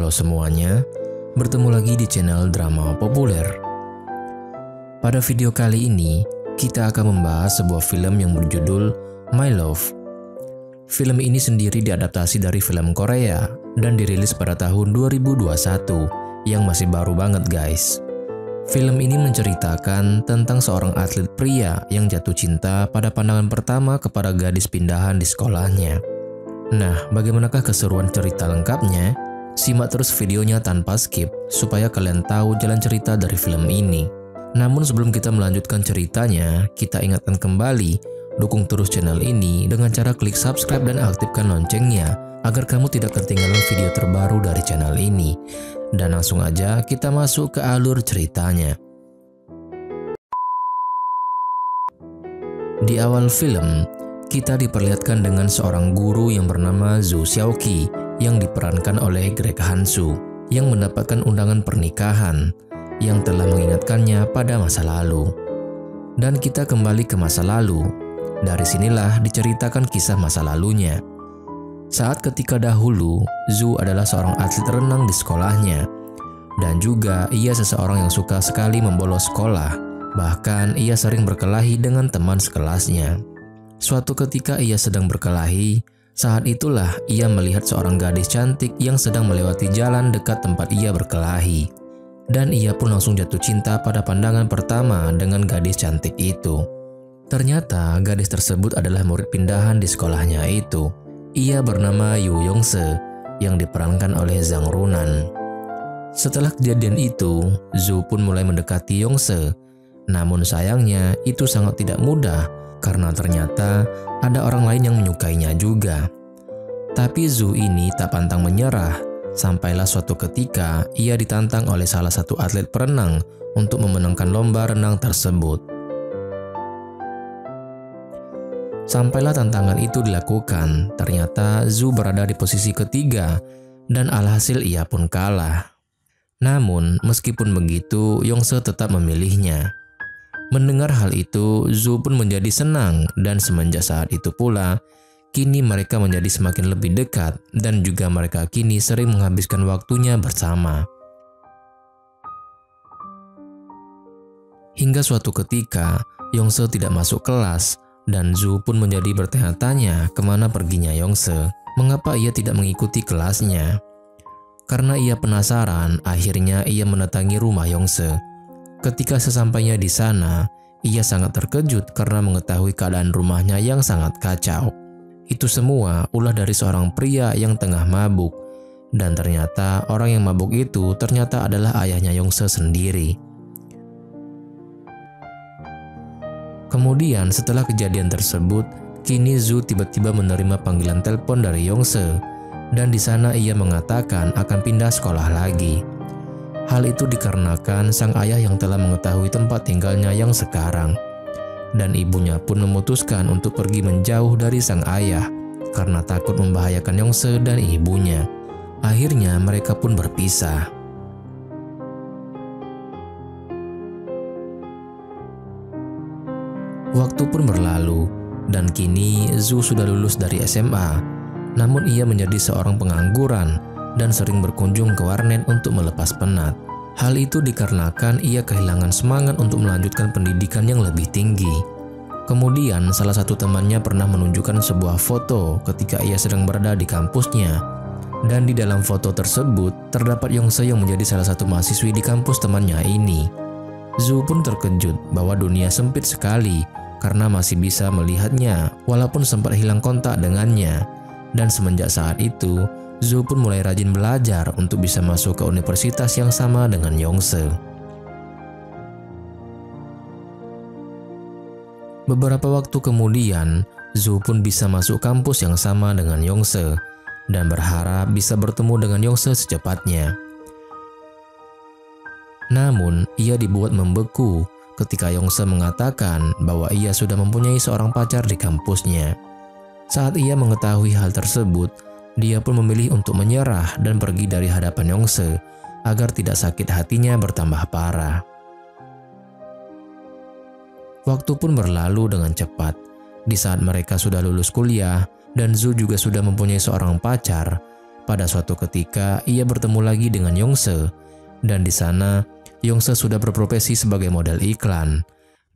Halo semuanya, bertemu lagi di channel Drama Populer. Pada video kali ini, kita akan membahas sebuah film yang berjudul My Love. Film ini sendiri diadaptasi dari film Korea dan dirilis pada tahun 2021, yang masih baru banget guys. Film ini menceritakan tentang seorang atlet pria yang jatuh cinta pada pandangan pertama kepada gadis pindahan di sekolahnya. Nah, bagaimanakah keseruan cerita lengkapnya? Simak terus videonya tanpa skip supaya kalian tahu jalan cerita dari film ini. Namun sebelum kita melanjutkan ceritanya, kita ingatkan kembali, dukung terus channel ini dengan cara klik subscribe dan aktifkan loncengnya agar kamu tidak ketinggalan video terbaru dari channel ini. Dan langsung aja kita masuk ke alur ceritanya. Di awal film, kita diperlihatkan dengan seorang guru yang bernama Zhu Xiaoqi yang diperankan oleh Greg Hansu yang mendapatkan undangan pernikahan yang telah mengingatkannya pada masa lalu. Dan kita kembali ke masa lalu. Dari sinilah diceritakan kisah masa lalunya. Saat ketika dahulu, Zhu adalah seorang atlet renang di sekolahnya. Dan juga ia seseorang yang suka sekali membolos sekolah. Bahkan ia sering berkelahi dengan teman sekelasnya. Suatu ketika ia sedang berkelahi, saat itulah ia melihat seorang gadis cantik yang sedang melewati jalan dekat tempat ia berkelahi. Dan ia pun langsung jatuh cinta pada pandangan pertama dengan gadis cantik itu. Ternyata gadis tersebut adalah murid pindahan di sekolahnya itu. Ia bernama Yu Yongse yang diperankan oleh Zhang Runan. Setelah kejadian itu, Zhu pun mulai mendekati Yongse. Namun sayangnya itu sangat tidak mudah karena ternyata ada orang lain yang menyukainya juga. Tapi Zhu ini tak pantang menyerah. Sampailah suatu ketika ia ditantang oleh salah satu atlet perenang untuk memenangkan lomba renang tersebut. Sampailah tantangan itu dilakukan, ternyata Zhu berada di posisi ketiga dan alhasil ia pun kalah. Namun meskipun begitu, Yongse tetap memilihnya. Mendengar hal itu, Zhu pun menjadi senang dan semenjak saat itu pula, kini mereka menjadi semakin lebih dekat dan juga mereka kini sering menghabiskan waktunya bersama. Hingga suatu ketika, Yongse tidak masuk kelas dan Zhu pun menjadi bertanya-tanya kemana perginya Yongse, mengapa ia tidak mengikuti kelasnya. Karena ia penasaran, akhirnya ia mendatangi rumah Yongse. Ketika sesampainya di sana, ia sangat terkejut karena mengetahui keadaan rumahnya yang sangat kacau. Itu semua ulah dari seorang pria yang tengah mabuk. Dan ternyata orang yang mabuk itu ternyata adalah ayahnya Yongse sendiri. Kemudian setelah kejadian tersebut, kini Zhu tiba-tiba menerima panggilan telepon dari Yongse. Dan di sana ia mengatakan akan pindah sekolah lagi. Hal itu dikarenakan sang ayah yang telah mengetahui tempat tinggalnya yang sekarang. Dan ibunya pun memutuskan untuk pergi menjauh dari sang ayah karena takut membahayakan Yongse dan ibunya. Akhirnya mereka pun berpisah. Waktu pun berlalu dan kini Zhu sudah lulus dari SMA. Namun ia menjadi seorang pengangguran dan sering berkunjung ke warnet untuk melepas penat. Hal itu dikarenakan ia kehilangan semangat untuk melanjutkan pendidikan yang lebih tinggi. Kemudian salah satu temannya pernah menunjukkan sebuah foto ketika ia sedang berada di kampusnya. Dan di dalam foto tersebut terdapat Yongse yang menjadi salah satu mahasiswi di kampus temannya ini. Zhu pun terkejut bahwa dunia sempit sekali karena masih bisa melihatnya walaupun sempat hilang kontak dengannya. Dan semenjak saat itu, Zhu pun mulai rajin belajar untuk bisa masuk ke universitas yang sama dengan Yongse. Beberapa waktu kemudian, Zhu pun bisa masuk kampus yang sama dengan Yongse dan berharap bisa bertemu dengan Yongse secepatnya. Namun, ia dibuat membeku ketika Yongse mengatakan bahwa ia sudah mempunyai seorang pacar di kampusnya. Saat ia mengetahui hal tersebut, dia pun memilih untuk menyerah dan pergi dari hadapan Yongse agar tidak sakit hatinya bertambah parah. Waktu pun berlalu dengan cepat. Di saat mereka sudah lulus kuliah dan Zhu juga sudah mempunyai seorang pacar, pada suatu ketika ia bertemu lagi dengan Yongse, dan di sana Yongse sudah berprofesi sebagai model iklan.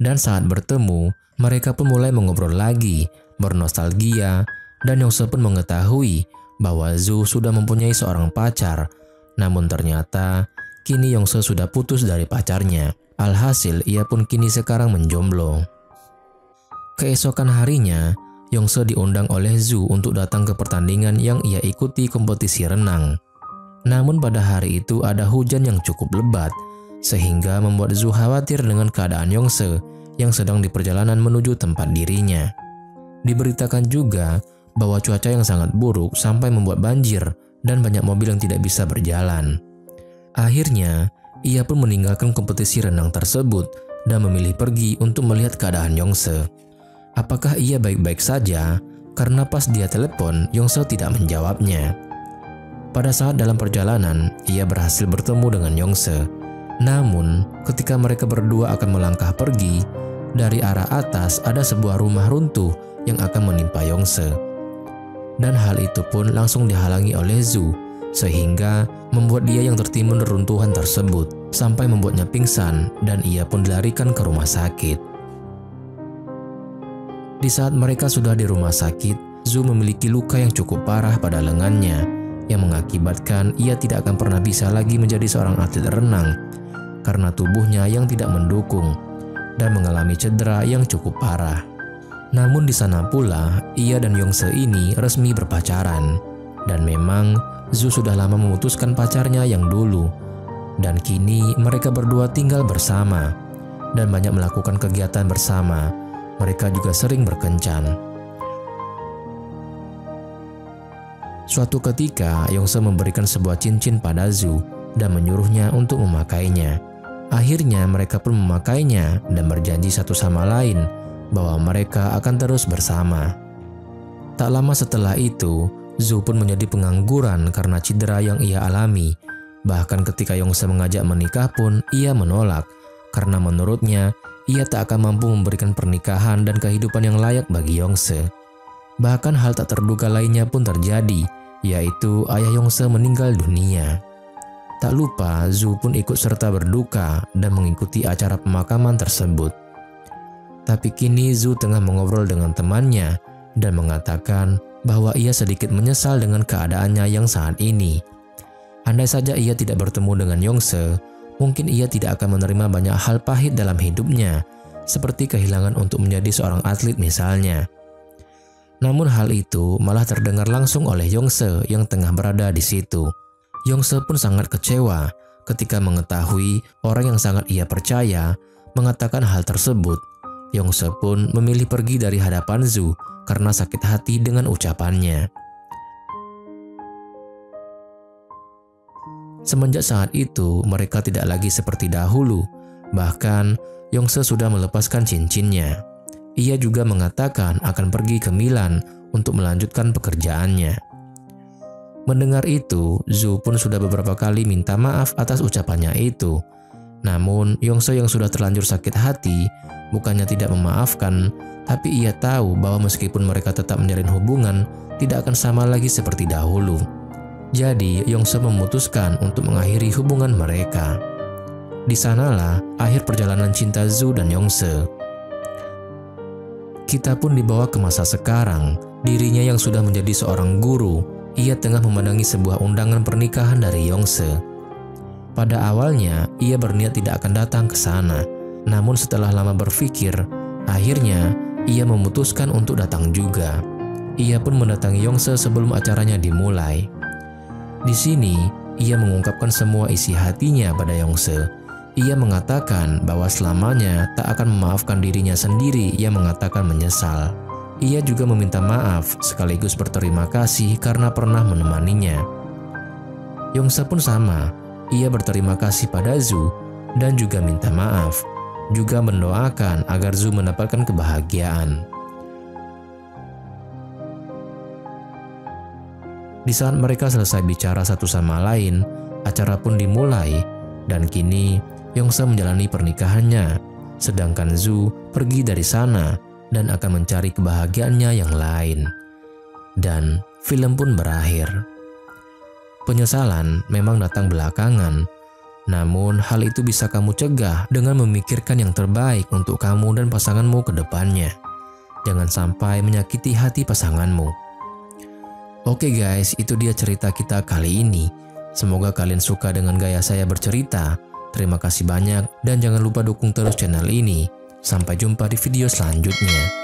Dan saat bertemu, mereka pun mulai mengobrol lagi, bernostalgia, dan Yongse pun mengetahui bahwa Zoo sudah mempunyai seorang pacar. Namun ternyata kini Yongse sudah putus dari pacarnya. Alhasil ia pun kini sekarang menjomblo. Keesokan harinya, Yongse diundang oleh Zoo untuk datang ke pertandingan yang ia ikuti kompetisi renang. Namun pada hari itu ada hujan yang cukup lebat, sehingga membuat Zoo khawatir dengan keadaan Yongse yang sedang di perjalanan menuju tempat dirinya. Diberitakan juga bahwa cuaca yang sangat buruk sampai membuat banjir dan banyak mobil yang tidak bisa berjalan. Akhirnya, ia pun meninggalkan kompetisi renang tersebut dan memilih pergi untuk melihat keadaan Yongse. Apakah ia baik-baik saja? Karena pas dia telepon, Yongse tidak menjawabnya. Pada saat dalam perjalanan, ia berhasil bertemu dengan Yongse. Namun, ketika mereka berdua akan melangkah pergi, dari arah atas ada sebuah rumah runtuh yang akan menimpa Yongse. Dan hal itu pun langsung dihalangi oleh Zoo, sehingga membuat dia yang tertimbun reruntuhan tersebut sampai membuatnya pingsan dan ia pun dilarikan ke rumah sakit. Di saat mereka sudah di rumah sakit, Zoo memiliki luka yang cukup parah pada lengannya yang mengakibatkan ia tidak akan pernah bisa lagi menjadi seorang atlet renang karena tubuhnya yang tidak mendukung dan mengalami cedera yang cukup parah. Namun di sana pula, ia dan Yongse ini resmi berpacaran. Dan memang Zoo sudah lama memutuskan pacarnya yang dulu. Dan kini mereka berdua tinggal bersama dan banyak melakukan kegiatan bersama. Mereka juga sering berkencan. Suatu ketika, Yongse memberikan sebuah cincin pada Zoo dan menyuruhnya untuk memakainya. Akhirnya mereka pun memakainya dan berjanji satu sama lain bahwa mereka akan terus bersama. Tak lama setelah itu, Zoo pun menjadi pengangguran karena cedera yang ia alami. Bahkan ketika Yongse mengajak menikah pun ia menolak karena menurutnya ia tak akan mampu memberikan pernikahan dan kehidupan yang layak bagi Yongse. Bahkan hal tak terduga lainnya pun terjadi, yaitu ayah Yongse meninggal dunia. Tak lupa, Zoo pun ikut serta berduka dan mengikuti acara pemakaman tersebut. Tapi kini Zoo tengah mengobrol dengan temannya dan mengatakan bahwa ia sedikit menyesal dengan keadaannya yang saat ini. Andai saja ia tidak bertemu dengan Yongse, mungkin ia tidak akan menerima banyak hal pahit dalam hidupnya, seperti kehilangan untuk menjadi seorang atlet misalnya. Namun hal itu malah terdengar langsung oleh Yongse yang tengah berada di situ. Yongse pun sangat kecewa ketika mengetahui orang yang sangat ia percaya mengatakan hal tersebut. Yongse pun memilih pergi dari hadapan Zoo karena sakit hati dengan ucapannya. Semenjak saat itu, mereka tidak lagi seperti dahulu. Bahkan, Yongse sudah melepaskan cincinnya. Ia juga mengatakan akan pergi ke Milan untuk melanjutkan pekerjaannya. Mendengar itu, Zoo pun sudah beberapa kali minta maaf atas ucapannya itu. Namun, Yongse yang sudah terlanjur sakit hati, bukannya tidak memaafkan, tapi ia tahu bahwa meskipun mereka tetap menjalin hubungan, tidak akan sama lagi seperti dahulu. Jadi, Yongse memutuskan untuk mengakhiri hubungan mereka. Di sanalah akhir perjalanan cinta Zoo dan Yongse. Kita pun dibawa ke masa sekarang. Dirinya yang sudah menjadi seorang guru, ia tengah memandangi sebuah undangan pernikahan dari Yongse. Pada awalnya, ia berniat tidak akan datang ke sana. Namun setelah lama berpikir, akhirnya ia memutuskan untuk datang juga. Ia pun mendatangi Yongse sebelum acaranya dimulai. Di sini, ia mengungkapkan semua isi hatinya pada Yongse. Ia mengatakan bahwa selamanya tak akan memaafkan dirinya sendiri yang mengatakan menyesal. Ia juga meminta maaf sekaligus berterima kasih karena pernah menemaninya. Yongse pun sama, ia berterima kasih pada Zoo dan juga minta maaf, juga mendoakan agar Zoo mendapatkan kebahagiaan. Di saat mereka selesai bicara satu sama lain, acara pun dimulai dan kini Yongse menjalani pernikahannya, sedangkan Zoo pergi dari sana dan akan mencari kebahagiaannya yang lain. Dan film pun berakhir. Penyesalan memang datang belakangan, namun hal itu bisa kamu cegah dengan memikirkan yang terbaik untuk kamu dan pasanganmu ke depannya. Jangan sampai menyakiti hati pasanganmu. Oke guys, itu dia cerita kita kali ini. Semoga kalian suka dengan gaya saya bercerita. Terima kasih banyak dan jangan lupa dukung terus channel ini. Sampai jumpa di video selanjutnya.